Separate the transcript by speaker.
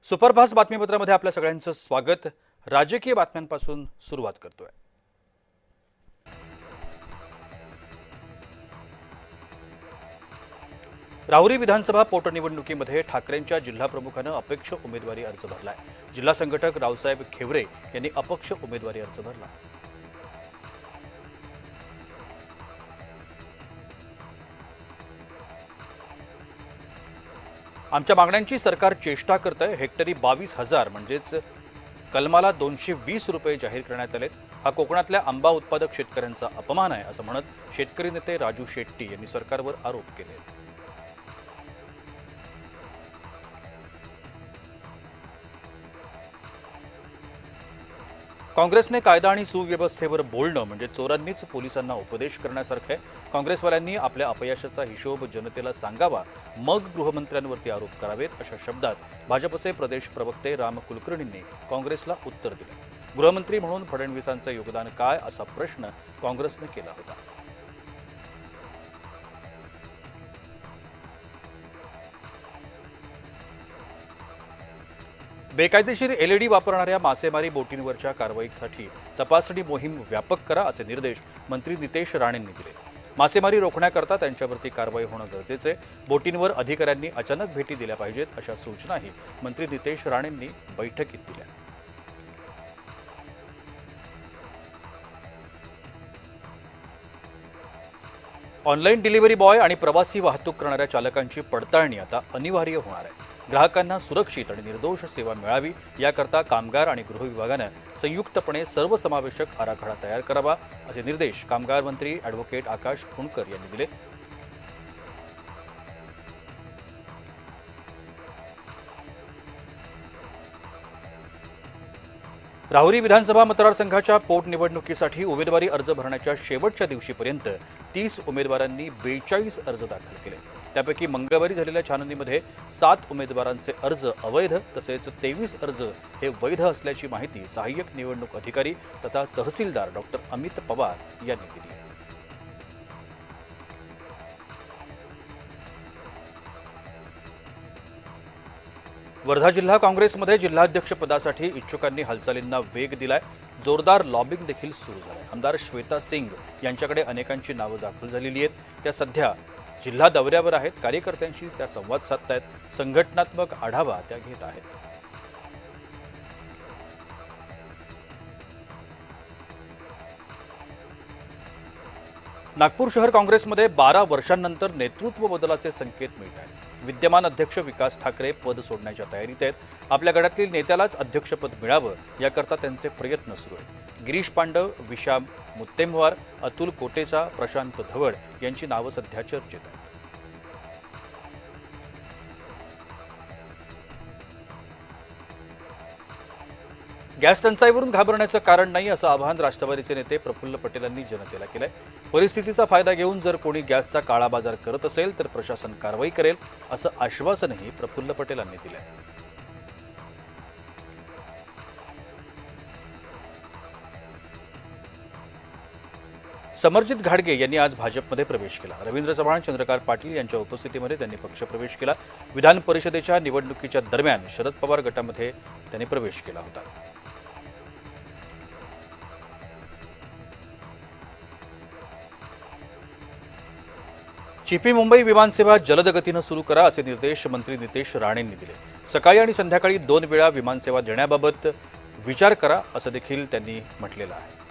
Speaker 1: Superfast बातमीपत्रामध्ये आपल्या सगळ्यांचं स्वागत। राजकीय बातम्यांपासून सुरुवात करतोय। राहुरी विधानसभा पोटनिवडणुकीमध्ये ठाकरेंच्या जिल्हा प्रमुखानं अपक्ष उमेदवारी अर्ज भरलाय। जिल्हा संघटक रावसाहेब खेवरे यांनी अपक्ष उमेदवारी अर्ज भरला। आमच्या मागण्यांची सरकार चेष्टा करतंय। हेक्टरी 22,000 म्हणजेच कलमाला 220 रुपये जाहीर करण्यात आले। हा कोकणातल्या आंबा उत्पादक शेतकऱ्यांचा अपमान आहे असं म्हणत शेतकरी नेते राजू शेट्टी यांनी सरकारवर आरोप केले। काँग्रेसने कायदा आणि सुव्यवस्थेवर बोलणं म्हणजे चोरांनीच पोलिसांना उपदेश करण्यासारखं आहे। काँग्रेसवाल्यांनी आपल्या अपयशाचा हिशोब जनतेला सांगावा, मग गृहमंत्र्यांवरती आरोप करावेत अशा शब्दात भाजपचे प्रदेश प्रवक्ते राम कुलकर्णींनी काँग्रेसला उत्तर दिले। गृहमंत्री म्हणून फडणवीसांचं योगदान काय असा प्रश्न काँग्रेसने केला होता। बेकायदेशीर एलईडी वापरणाऱ्या मासेमारी बोटींवरच्या कारवाईसाठी तपासणी मोहीम व्यापक करा असे निर्देश मंत्री नितेश राणेंनी दिले। मासेमारी रोखण्याकरता त्यांच्यावरती कारवाई होणं गरजेचं आहे। बोटींवर अधिकाऱ्यांनी अचानक भेटी दिल्या पाहिजेत अशा सूचनाही मंत्री नितेश राणेंनी बैठकीत दिल्या। ऑनलाईन डिलिव्हरी बॉय आणि प्रवासी वाहतूक करणाऱ्या चालकांची पडताळणी आता अनिवार्य होणार आहे। ग्राहकांना सुरक्षित आणि निर्दोष सेवा मिळावी याकरता कामगार आणि गृह विभागाने संयुक्तपणे सर्वसमावेशक आराखडा तयार करावा असे निर्देश कामगार मंत्री ॲडव्होकेट आकाश फुंडकर यांनी दिले। राहुरी विधानसभा मतदारसंघाच्या पोटनिवडणुकीसाठी उमेदवारी अर्ज भरण्याच्या शेवटच्या दिवशीपर्यंत 30 उमेदवारांनी 42 अर्ज दाखल केले। त्यापैकी मंगळवारी झालेल्या छाननीमध्ये 7 उमेदवारांचे अर्ज अवैध तसेच 23 अर्ज हे वैध असल्याची माहिती सहाय्यक निवडणूक अधिकारी तथा तहसीलदार डॉक्टर अमित पवार यांनी दिली। वर्धा जिल्हा काँग्रेसमध्ये जिल्हाध्यक्षपदासाठी इच्छुकांनी हालचालींना वेग दिलाय। जोरदार लॉबिंग देखील सुरू झालंय। आमदार श्वेता सिंग यांच्याकडे अनेकांची नावं दाखल झालेली आहेत। त्या सध्या जिल्हा दौऱ्यावर आहेत। कार्यकर्त्यांशी त्या संवाद साधतायत। संघटनात्मक आढावा त्या घेत आहेत। नागपूर शहर काँग्रेसमध्ये 12 वर्षांनंतर नेतृत्व बदलाचे संकेत मिळत आहेत। विद्यमान अध्यक्ष विकास ठाकरे पद सोडण्याच्या तयारीत आहेत। आपल्या गटातील नेत्यालाच अध्यक्षपद मिळावं याकरता त्यांचे प्रयत्न सुरू आहेत। गिरीश पांडव, विशाम मुत्तेमवार, अतुल कोटेचा, प्रशांत धवड यांची नावं सध्या चर्चेत आहेत। गॅस टंचाईवरून घाबरण्याचं कारण नाही असं आवाहन राष्ट्रवादीचे नेते प्रफुल्ल पटेल यांनी जनतेला केलंय। परिस्थितीचा फायदा घेऊन जर कोणी गॅसचा काळा बाजार करत असेल तर प्रशासन कारवाई करेल असं आश्वासनही प्रफुल्ल पटेल यांनी दिलंय। समरजित घाडगे यांनी आज भाजपमध्ये प्रवेश केला। रवींद्र चव्हाण, चंद्रकांत पाटील यांच्या उपस्थितीमध्ये त्यांनी पक्षप्रवेश केला। विधान परिषदेच्या निवडणुकीच्या दरम्यान शरद पवार गटामध्ये त्यांनी प्रवेश केला होता। चिपी मुंबई विमानसेवा जलद गतीनं सुरू करा असे निर्देश मंत्री नितेश राणेंनी दिले। सकाळी आणि संध्याकाळी 2 वेळा विमानसेवा देण्याबाबत विचार करा असं देखील त्यांनी म्हटलेलं आहे।